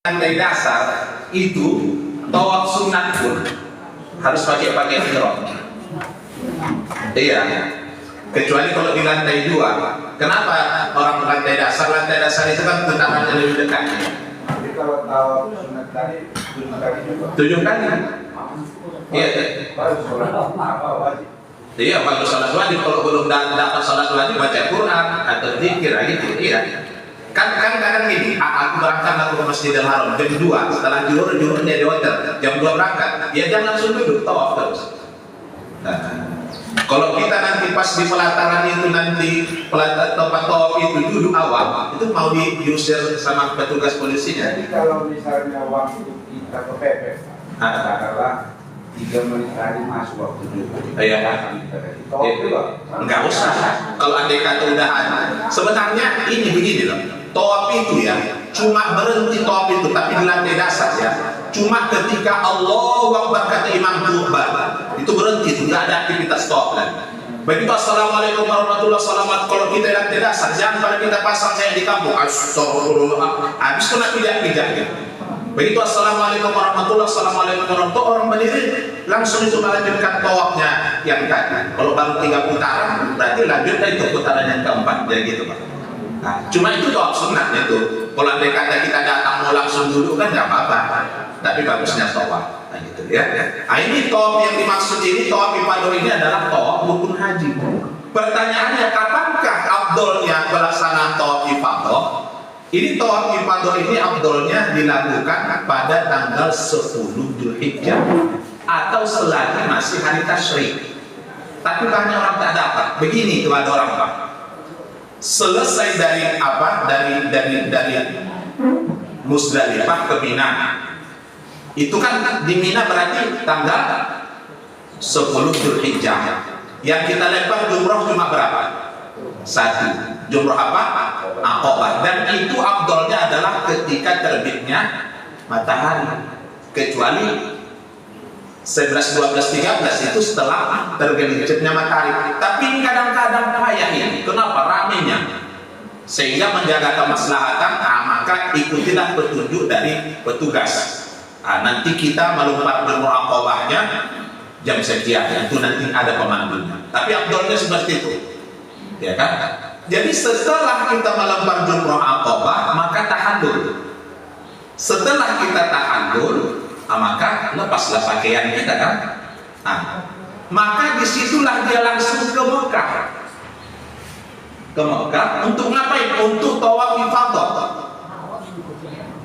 Dari dasar itu tawaf sunat pun harus pakai pakaian ihram. Iya. Kecuali kalau di lantai 2. Kenapa orang lantai dasar itu kan tentangannya lebih dekat. Jadi kalau tawaf sunat tadi 7 kali juga. 7 kali. Iya. Baru sholat apa wajib? Iya, kalau sholat wajib, kalau belum dapat sholat wajib baca Quran atau zikir gitu. Iya. Kan kadang gini, aku berangkat ke Masjidil Haram jam 2, setelah juhurnya di hotel, jam 2 berangkat, ya jangan langsung duduk, tawaf terus. Nah, kalau kita nanti pas di pelataran itu nanti tempat tawaf itu duduk awal, itu mau diusir sama petugas polisinya. Jadi kalau misalnya waktu kita kepepet, katakanlah 3 menit tadi masuk waktu duduk. Iya. Tawaf juga. Enggak usah. Kalau andai kata udahan, sebenarnya ini begini loh. Tawaf itu ya, cuma berhenti tawaf itu, tapi di lantai dasar ya. Cuma ketika Allahu Akbar kata Imam Tuhan, itu berhenti, itu nggak ada aktivitas tawaf lagi. Begitu Assalamualaikum warahmatullahi wabarakatuh. Kalau kita di lantai dasar, jangan pada kita pasang saya di kampung. Astagfirullah. Habis kena pijak-pijak gitu. Begitu Assalamualaikum warahmatullahi wabarakatuh, orang berdiri langsung itu melanjutkan tawafnya yang tadi. Kalau baru 3 putaran, berarti lanjut itu putaran yang keempat, jadi gitu Pak. Nah, cuma itu tawaf sunatnya itu. Kalau andai kata kita datang mau langsung duduk kan nggak apa-apa, tapi bagusnya tawaf. Nah gitu ya. Nah ini tawaf yang dimaksud ini, tawaf ifadah ini adalah tawaf rukun haji. Pertanyaannya, kapankah afdolnya pelaksanaan tawaf ifadah? Ini tawaf ifadah ini afdolnya dilakukan pada tanggal 10 Dzulhijjah atau selagi masih hari tasyrik. Tapi banyak orang tak dapat. Begini itu ada orang Pak. Selesai dari apa? Dari Musdalifah ke Mina. Itu kan di Mina berarti tanggal 10 Dzulhijjah. Yang kita lempar jumroh cuma berapa? 1. Jumroh apa? Aqabah. Dan itu afdolnya adalah ketika terbitnya matahari. Kecuali 11, 12, 13 itu setelah tergelincirnya matahari. Tapi ini kadang-kadang payah ini. Kenapa? Ramenya. Sehingga menjaga kemaslahatan, maka ikutilah petunjuk dari petugas. Nanti kita melompat jumroh Aqabahnya jam sekian. Itu nanti ada pemandunya. Tapi afdolnya seperti itu. Ya kan? Jadi setelah kita melempar jumroh Aqabah, maka tahallul. Setelah kita tahallul, maka lepaslah pakaian kita kan. Maka disitulah dia langsung ke Mekah. Ke Mekah untuk ngapain? Untuk tawaf ifadah.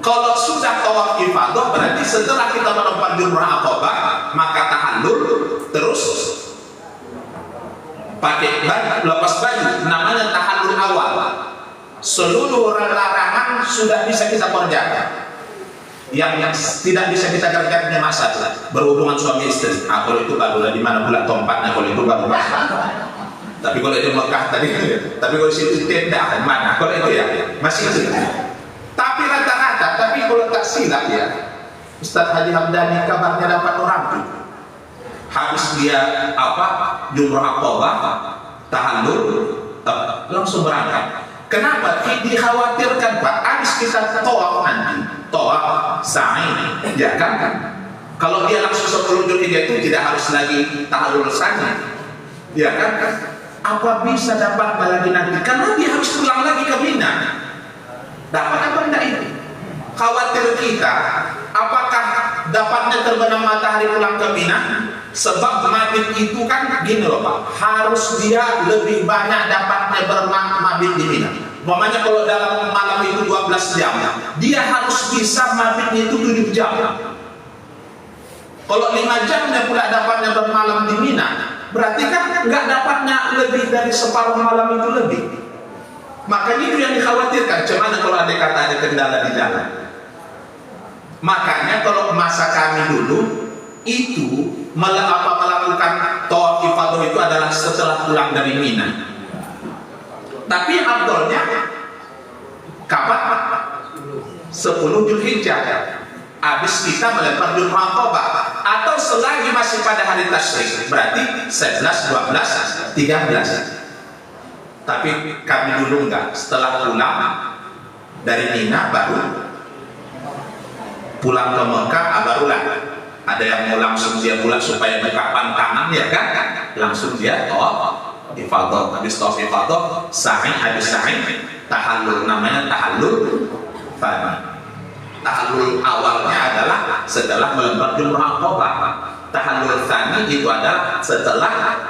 Kalau sudah tawaf ifadah berarti setelah kita melempar jumroh Aqabah, maka tahallul, terus pakai baju, lepas baju, namanya tahallul awal. Seluruh larangan sudah bisa kita kerjakan. Yang tidak bisa kita kerjakan masa berhubungan suami istri. Kalau itu baru di mana bulan tempatnya, kalau itu baru masa. Tapi kalau itu Mekah tadi, tapi kalau situ tenda mana? Kalau itu ya masih itu. Tapi rata-rata, tapi kalau tak silap ya, Ustaz Haji Hamdani kabarnya dapat orang tuh. Habis dia jumroh Aqabah, tahallul, langsung berangkat. Kenapa? Dikhawatirkan Pak, habis kita tawaf nanti, tawaf sa'i, ya kan? Kalau dia langsung 10 Dzulhijjah itu tidak harus lagi tahallul sa'i, ya kan? Apa bisa dapat lagi nanti? Karena dia harus pulang lagi ke Mina. Dapat apa enggak itu? Khawatir kita, apakah dapatnya terbenam matahari pulang ke Mina? Sebab mabit itu kan gini loh Pak, harus dia lebih banyak dapatnya bermabit di Mina. Umpamanya kalau dalam malam itu 12 jam, dia harus bisa mabitnya itu 7 jam. Kalau 5 jamnya pula dapatnya bermalam di Mina, berarti kan nggak dapatnya lebih dari separuh malam itu lebih. Makanya itu yang dikhawatirkan. Cuman kalau ada kata ada kendala di jalan. Makanya kalau masa kami dulu itu melakukan tawaf ifadah itu adalah setelah pulang dari Mina. Tapi afdolnya kapan? 10 Dzulhijjah. Habis kita melempar jumroh Aqabah atau selagi masih pada hari tasyrik, berarti 11, 12, 13. Tapi kami dulu enggak. Setelah pulang dari Mina baru pulang ke Mekah, barulah ada yang mau langsung dia pulang supaya buka pantangan ya kan, langsung dia tawaf ifadah. Habis tawaf ifadah, sa'i, habis sa'i tahallul, namanya tahallul tsani. Tahallul awalnya adalah setelah melempar jumrah Aqabah. Tahallul tsani itu adalah setelah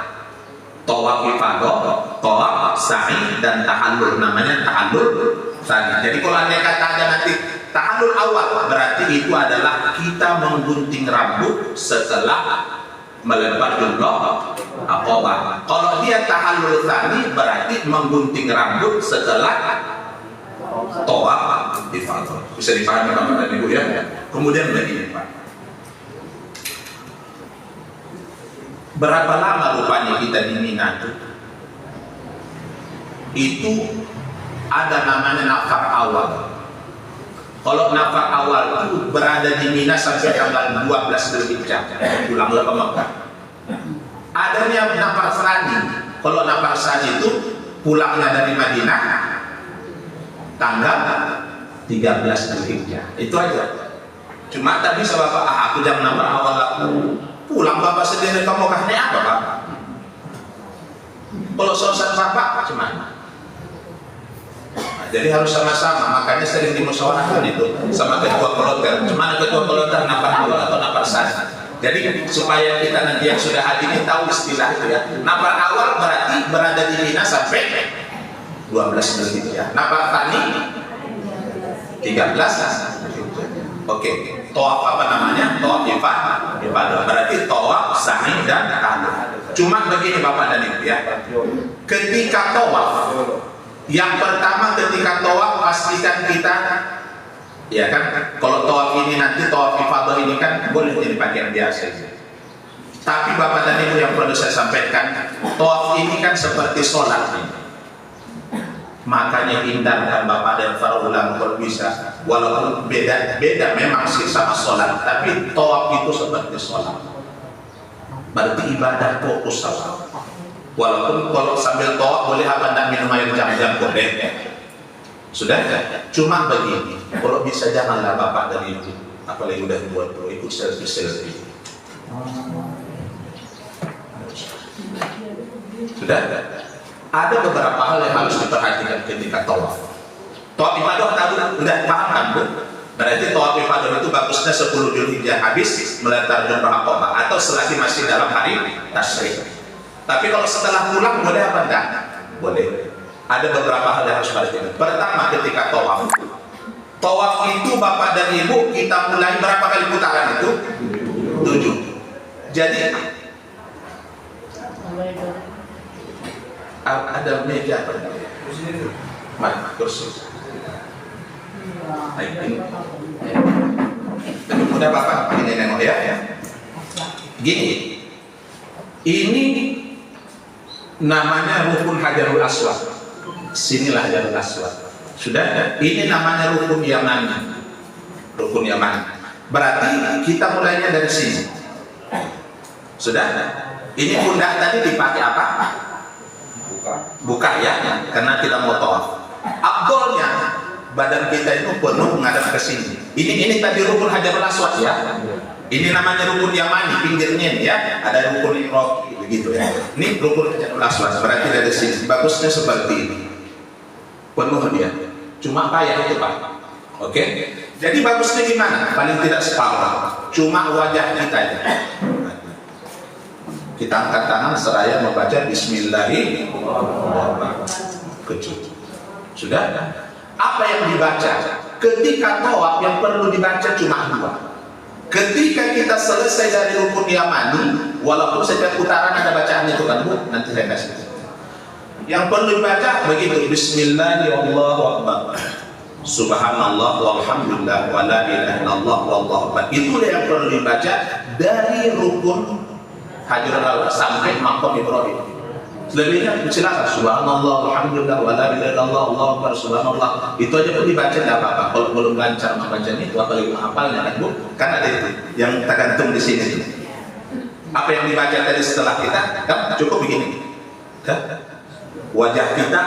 tawaf ifadah, tawaf, sa'i, dan tahallul, namanya tahallul tsani. Jadi kalau anda kata ada nanti tahallul awal, berarti itu adalah kita menggunting rambut setelah melempar jumrah Aqabah. Kalau dia tahallul tsani, berarti menggunting rambut setelah tawaf ifadah. Bisa dipahami Bapak dan Ibu ya. Kemudian begini Pak, berapa lama rupanya kita di Mina itu ada namanya nafar awal. Kalau nafar awal itu berada di Mina sampai tanggal 12 Dzulhijjah, pulang ke Mekah. Adanya nafar tsani. Kalau nafar tsani itu pulangnya dari Madinah tanggal 13 Dzulhijjah. Itu aja. Cuma tak bisa Bapak, aku jam nafar awal aku pulang, Bapak sendiri ke Mekah, ini apa Bapak? Kalau selesai Bapak gimana? Nah, jadi harus sama-sama, makanya sering dimusyawarahkan itu sama ketua kloter. Cuma ketua kloter nafar awal atau nafar tsani. Jadi supaya kita nanti yang sudah hadir ini tahu istilah itu ya. Nafar awal berarti berada di Mina sampai 12 Dzulhijjah. Nafar tsani 13. Oke. Tawaf apa namanya? Tawaf ifadah. Berarti tawaf, sa'i, dan tahallul. Cuma begini Bapak dan Ibu ya. Ketika tawaf, yang pertama ketika tawaf pastikan kita, ya kan, kalau tawaf ini nanti tawaf ifadah ini kan boleh jadi pakaian biasa. Tapi Bapak dan Ibu yang perlu saya sampaikan, tawaf ini kan seperti sholat. Makanya hindarkan Bapak dan para ulama kalau bisa, walaupun beda memang sih sama sholat, tapi tawaf itu seperti sholat, berarti ibadah fokus sholat. Walaupun kalau sambil tawaf boleh apa dan minum air jam-jam boleh, sudah. Cuma begini, kalau bisa janganlah Bapak dan Ibu, apalagi udah buat ikut selfie. Sudah. Ada beberapa hal yang harus diperhatikan ketika tawaf. Tawaf ifadah tadi udah paham kan Bu? Berarti tawaf ifadah itu bagusnya 10 Dzulhijjah habis melempar jumrah Aqabah atau selagi masih dalam hari tasyrik. Tapi kalau setelah pulang boleh apa enggak? Boleh. Ada beberapa hal yang harus diperhatikan. Pertama, ketika tawaf. Tawaf itu Bapak dan Ibu kita mulai berapa kali putaran itu? 7. Jadi ada meja apa? Kursi. Ini. Udah Bapak ini nengok ya. Gini. Ini namanya rukun Hajarul Aswad. Sinilah Hajarul Aswad. Sudah? Ini namanya rukun Yamani. Rukun Yamani. Berarti kita mulainya dari sini. Sudah? Ini pundak tadi dipakai apa? Buka ya, karena tidak mau tawaf. Afdolnya badan kita itu penuh menghadap ke sini. Ini tadi rukun Hajarul Aswad ya. Ini namanya rukun Yamani, pinggirnya ya. Ada rukun Iraqi begitu ya. Ini rukun Hajarul Aswad, berarti dari sini. Bagusnya seperti ini. Penuh dia. Cuma payah itu Pak. Oke. Jadi bagusnya gimana? Paling tidak separuh. Cuma wajah kita aja. Kita angkat tangan seraya membaca Bismillahirrahmanirrahim. Kecil. Sudah? Apa yang dibaca? Ketika tawaf yang perlu dibaca cuma 2. Ketika kita selesai dari rukun Yamani, walaupun setiap putaran ada bacaan itu kan Bu, nanti saya kasih. Yang perlu dibaca begitu, Bismillahirrahmanirrahim. Subhanallah walhamdulillah wa la ilaha illallah wallahu akbar. Itulah yang perlu dibaca dari rukun Hajarul Aswad sampai maqam Ibrahim. Selebihnya silakan subhanallah walhamdulillah wa la ilaha illallah allahu akbar subhanallah. Itu aja pun dibaca tidak apa-apa. Kalau belum lancar membacanya itu apalagi menghafalnya kan Bu? Kan ada itu yang tergantung di sini. Apa yang dibaca tadi setelah kita kan cukup begini. Kan? Wajah kita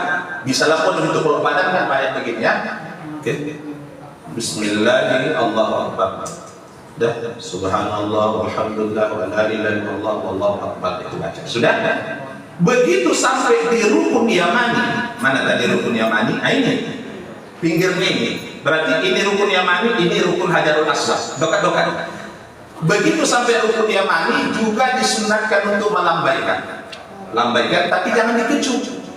bisa lapor untuk kalau badan kan kayak begini ya. Oke. Bismillahirrahmanirrahim. Allahu akbar. Dah, subhanallah, walhamdulillah, wa la ilaha illallah, wallahu akbar, itu baca. Sudah? Begitu sampai di rukun yamani. Mana tadi rukun yamani? Ini pinggirnya ini. Berarti ini rukun yamani, ini rukun hajarul aswad. Dokat-dokat. Begitu sampai rukun yamani juga disunatkan untuk melambaikan. Lambaikan, tapi jangan dikecup.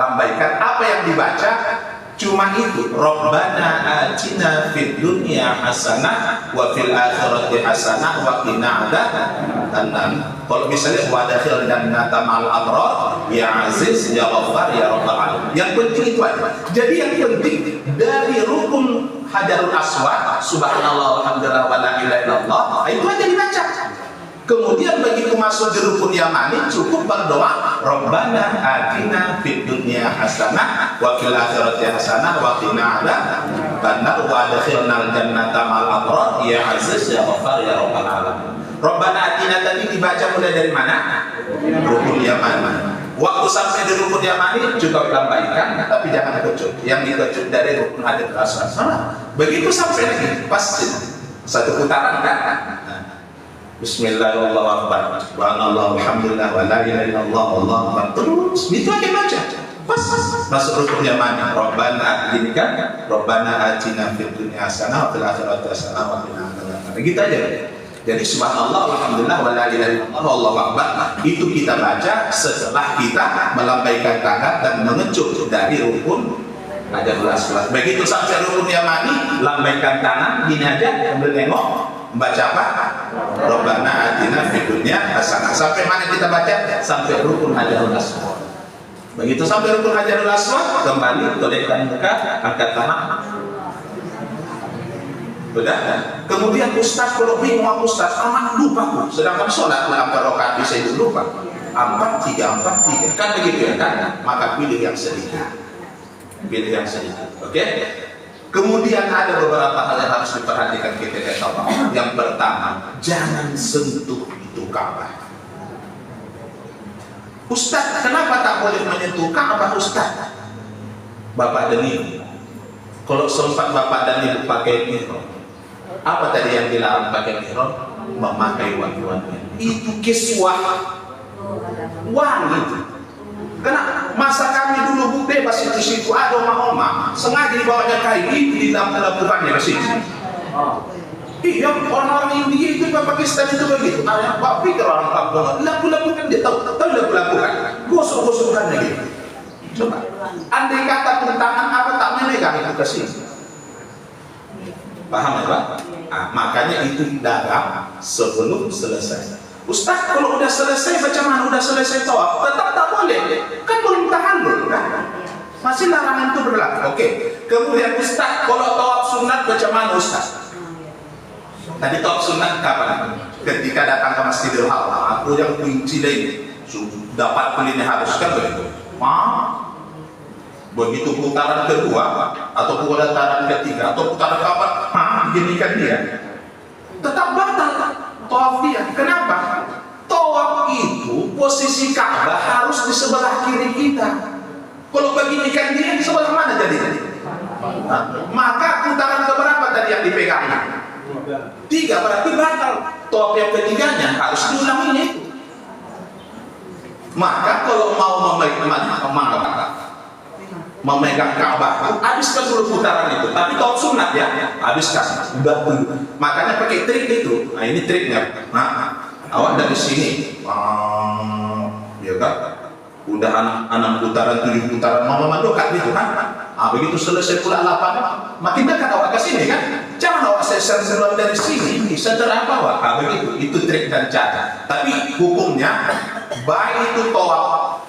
Lambaikan apa yang dibaca? Cuma itu, Rabbana atina fid dunya hasanah wa fil akhirati hasanah wa qina adzabannar. Kalau misalnya wa dakhil jannata ma'al abrar, ya aziz ya ghaffar ya rabbal alamin. Yang penting itu aja. Jadi yang penting dari rukun hajarul aswad, subhanallah walhamdulillah wa la ilaha illallah, itu aja dibaca. Kemudian begitu masuk di rukun yamani cukup berdoa Rabbana atina fid dunya hasanah wa fil akhirati hasanah wa qina adzabannar wa adkhilnal jannata ma'al abrar ya aziz ya ghaffar ya rabbal alamin. Rabbana atina tadi dibaca mulai dari mana? Rukun yamani. Waktu sampai di rukun yamani juga dilambaikan tapi jangan dikecup. Yang dikecup dari rukun hajarul aswad. Begitu sampai lagi pasti satu putaran kan? Bismillahirrahmanirrahim. Subhanallah walhamdulillah wa la ilaha illallah wallahu akbar. Terus itu aja baca. Pas masuk rukun yamani. Rabbana atina fid dunya hasanah wa fil akhirati hasanah wa qina adzabannar. Gitu aja. Jadi subhanallah walhamdulillah wa la ilaha illallah wallahu akbar itu kita baca setelah kita melambaikan tangan dan mengecup dari rukun hajarul aswad. Begitu sampai rukun yamani, lambaikan tangan gini aja sambil nengok. Baca apa? Rabbana atina fid dunya hasanah. Sampai mana kita baca? Sampai rukun hajarul aswad. Begitu sampai rukun hajarul aswad, kembali tolehkan muka, angkat tangan. Sudah? Kemudian ustaz kalau bingung ustaz, amat lupa. Sedangkan sholat 4 rakaat bisa itu lupa. 4-3-4-3. Kan begitu ya kan? Maka pilih yang sedikit. Pilih yang sedikit. Oke? Kemudian ada beberapa hal yang harus diperhatikan ketika tawaf. Yang pertama, jangan sentuh itu Ka'bah. Ustaz, kenapa tak boleh menyentuh Ka'bah Ustaz? Bapak Deni, kalau sempat Bapak Deni pakai ihram, apa tadi yang dilarang pakai ihram? Memakai wangi-wangian. Itu kiswah wangi. Karena masa kami dulu bebas di situ ada oma-oma sengaja dibawanya kain itu dilakukannya ke situ. Iya, orang-orang India itu Pakistan itu begitu. Yang Pak pikir orang Papua laku-lakukan dia tahu laku-lakukan gosok-gosokkannya gitu. Coba, andai kata tangan apa tak memegang itu ke sini. Paham ya Pak? Makanya itu dagang sebelum selesai. Ustaz, kalau udah selesai macam mana? Udah selesai tawaf, tetap tak boleh. Kan belum tahallul kan? Masih larangan itu berlaku. Oke. Kemudian Ustaz, kalau tawaf sunat macam mana Ustaz? Tadi tawaf sunat kapan? Ketika datang ke Masjidil Haram, aku yang kunci lain dapat kulitnya harus kan begitu. Begitu putaran kedua atau putaran ketiga atau putaran keempat, beginikan dia. Tetap batal tawaf dia. Kenapa? Tawaf itu posisi Ka'bah harus di sebelah kiri kita. Kalau beginikan dia di sebelah mana jadi? Maka putaran keberapa tadi yang dipegang? 3, berarti batal. Tawaf yang ketiganya harus diulanginya itu. Maka kalau mau memegang Ka'bah, habiskan dulu putaran itu. Tapi tawaf sunat ya, habiskan. Udah dulu. Makanya pakai trik itu. Nah ini triknya. Awak dari sini, ya kan? Udah 6 putaran, 7 putaran, mau mendekat gitu kan? Begitu selesai pula 8, makin dekat awak ke sini kan? Jangan awak seser-seruan dari sini, setelah bawah. Begitu. Itu trik dan cara. Tapi hukumnya, baik itu tawaf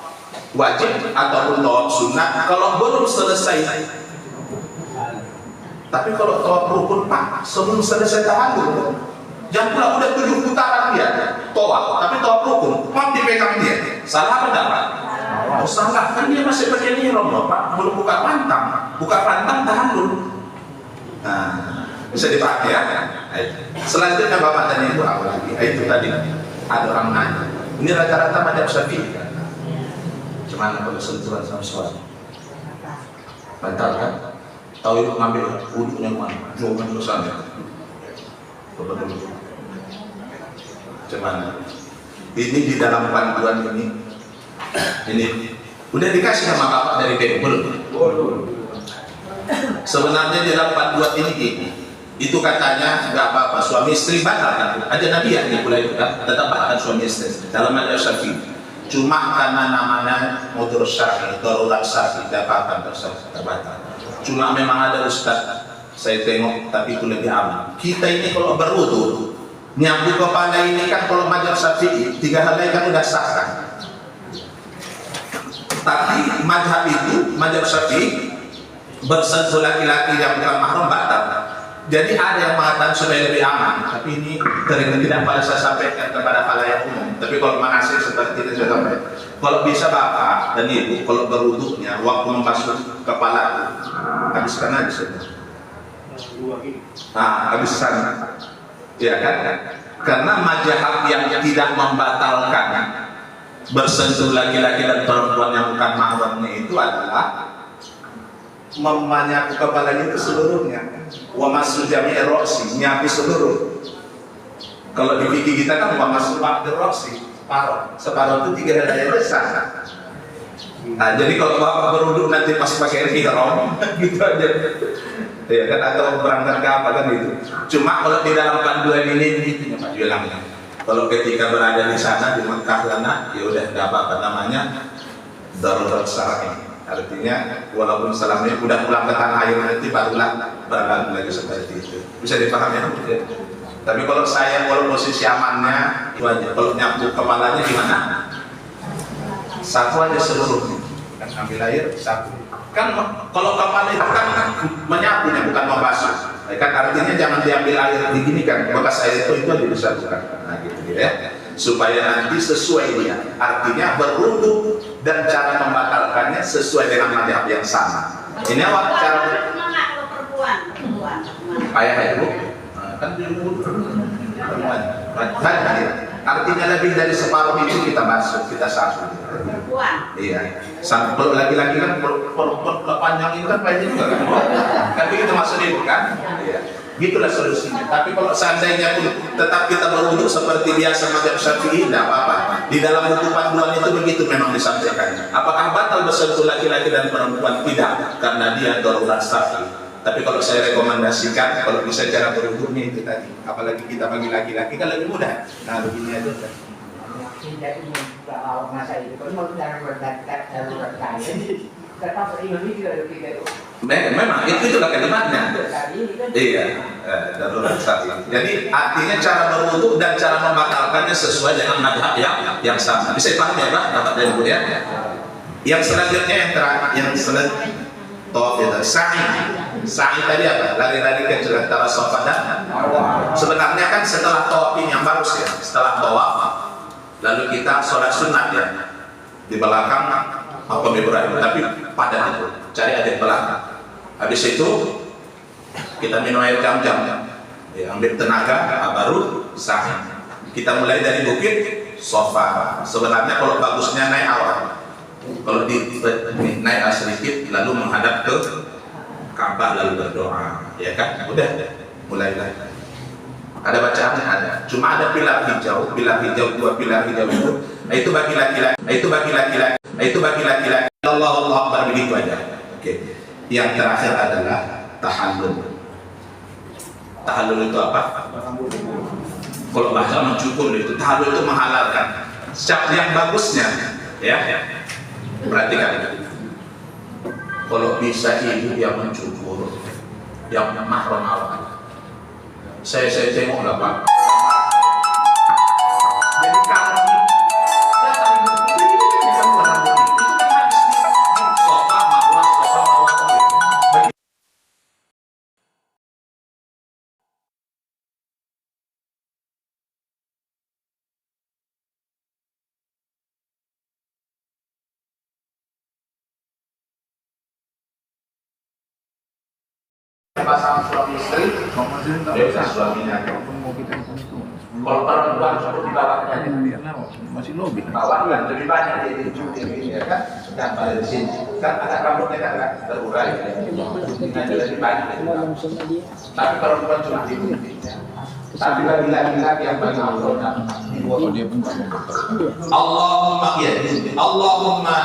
wajib ataupun tawaf sunat kalau belum selesai. Tapi kalau tawaf rukun Pak, sebelum selesai tahallul, jangan pula udah 7 putaran dia tawaf, tapi tawaf rukun, mau dipegang dia. Salah apa enggak? Oh, salah, kan dia masih pakai ihram Pak, belum buka pantang tahallul. Nah, bisa dipahami ya. Selanjutnya Bapak tadi itu apa lagi? Itu tadi ada orang nanya. Ini rata-rata madzhab Syafi'i kan? Cuman kalau sentuhan sama suami batal kan? Tahu itu ngambil wudhunya mana? Jauhkan dulu sana. Betul. bagaimana? Ini di dalam panduan ini udah dikasih sama bapak dari Depol. Sebenarnya di dalam panduan ini itu katanya nggak apa-apa suami istri batal kan? Ada nabi yang mulai itu kan tetap batal suami istri dalam mazhab Syafi'i. Cuma karena namanya mudur syar'i, darurat syar'i, dapatan tersebut batal. Cuma memang ada ustaz saya tengok tapi itu lebih aman. Kita ini kalau berwudu nyapu kepala ini kan kalau mazhab Syafi'i 3 helai kan udah sah kan. Tapi mazhab Syafi'i bersentuh laki-laki yang bukan mahram batal. Jadi ada yang mengatakan supaya lebih aman, tapi ini tidak pada saya sampaikan kepada halayak umum. Tapi kalau manasik seperti itu saya sampaikan. Kalau bisa bapak dan ibu, kalau berwuduknya waktu membasuh kepala habiskan aja sudah. Habiskan, ya kan? Karena mazhab yang tidak membatalkan bersentuh laki-laki dan perempuan yang bukan mahramnya itu adalah menyapu kepalanya itu seluruhnya, wa masuk jami'i roksi, nyapu seluruh. Kalau di fikih kita kan wa masuk ba'd roksi, separuh itu 3 helai besar. Nah, jadi kalau bapak berwudu nanti pas pakai ihram gitu aja, ya kan, atau berangkat ke apa kan itu. Cuma kalau di dalam panduan ini itu Pak bilang, kalau ketika berada di sana di Mekah sana, ya udah nggak apa-apa, namanya darurat syar'i. Artinya walaupun selamanya udah pulang ke tanah air nanti barulah berlaku lagi seperti itu. Bisa dipahami ya? Tapi kalau saya posisi amannya itu aja. Kalau nyapu kepalanya gimana? Satu aja seluruhnya. Kan ambil air satu. Kan kalau kepala itu kan menyapunya bukan membasuh. Kan artinya jangan diambil air begini kan. Bekas air itu disatukan. Nah gitu ya. Supaya nanti sesuai dia. Artinya berwudu dan cara membatalkannya sesuai dengan mazhab yang sama. Ini awak cara perempuan. Ayah ibu, kan artinya lebih dari separuh itu kita masuk, kita satu. Perempuan. Iya. Kalau laki-laki kan panjang itu kan panjang juga kan. Kan begitu maksudnya itu kan? Iya. Gitulah solusinya. Tapi kalau seandainya pun tetap kita berwudu seperti biasa mazhab Syafi'i, tidak apa-apa. Di dalam buku panduan itu begitu memang disampaikan. Apakah batal bersentuh laki-laki dan perempuan? Tidak, karena dia darurat syar'i. Tapi kalau saya rekomendasikan, kalau bisa cara berwudunya itu tadi. Apalagi kita bagi laki-laki kan lebih mudah. Nah begini aja kan. Tidak ini kalau masa itu kalau mau cara darurat syar'i. Memang itulah kalimatnya. Iya, darurat syar'i. Jadi artinya cara berwudu dan cara membatalkannya sesuai dengan mazhab yang sama. Bisa dipahami ya Pak, Bapak dan Ibu ya. Yang selanjutnya yang selanjutnya tawaf itu sa'i. Sa'i tadi apa? Lari-lari ke jalan antara Safa dan Marwah. Sebenarnya kan setelah tawaf yang bagus ya, setelah tawaf lalu kita sholat sunat ya di belakang Maqam Ibrahim, tapi padat itu, cari adik belakang. Habis itu kita minum air jam-jam, ya, ambil tenaga, baru sa'i. Kita mulai dari bukit Safa. Sebenarnya kalau bagusnya naik awal, kalau naik sedikit lalu menghadap ke Ka'bah lalu berdoa, ya kan? Udah, mulailah. Ada bacaannya ada. Cuma ada pilar hijau, dua pilar hijau itu bagi laki-laki, itu bagi laki-laki. Allah Akbar begitu aja. Oke. Yang terakhir adalah tahallul. Tahallul itu apa? Kalau bahasa mencukur itu, tahallul itu menghalalkan. Setiap yang bagusnya, ya. Perhatikan. Kalau bisa ibu yang mencukur, yang mahram awal. Saya tengok lah Pak. Jadi kalau pasangan suami istri, biasa suaminya. Kalau perempuan seperti bapaknya, masih lobby. Bapaknya lebih banyak dia kan, dan pada di sini kan ada rambutnya kan terurai, lebih banyak. Tapi perempuan cuma di tapi lagi-lagi yang paling afdol. Allahumma ya, Allahumma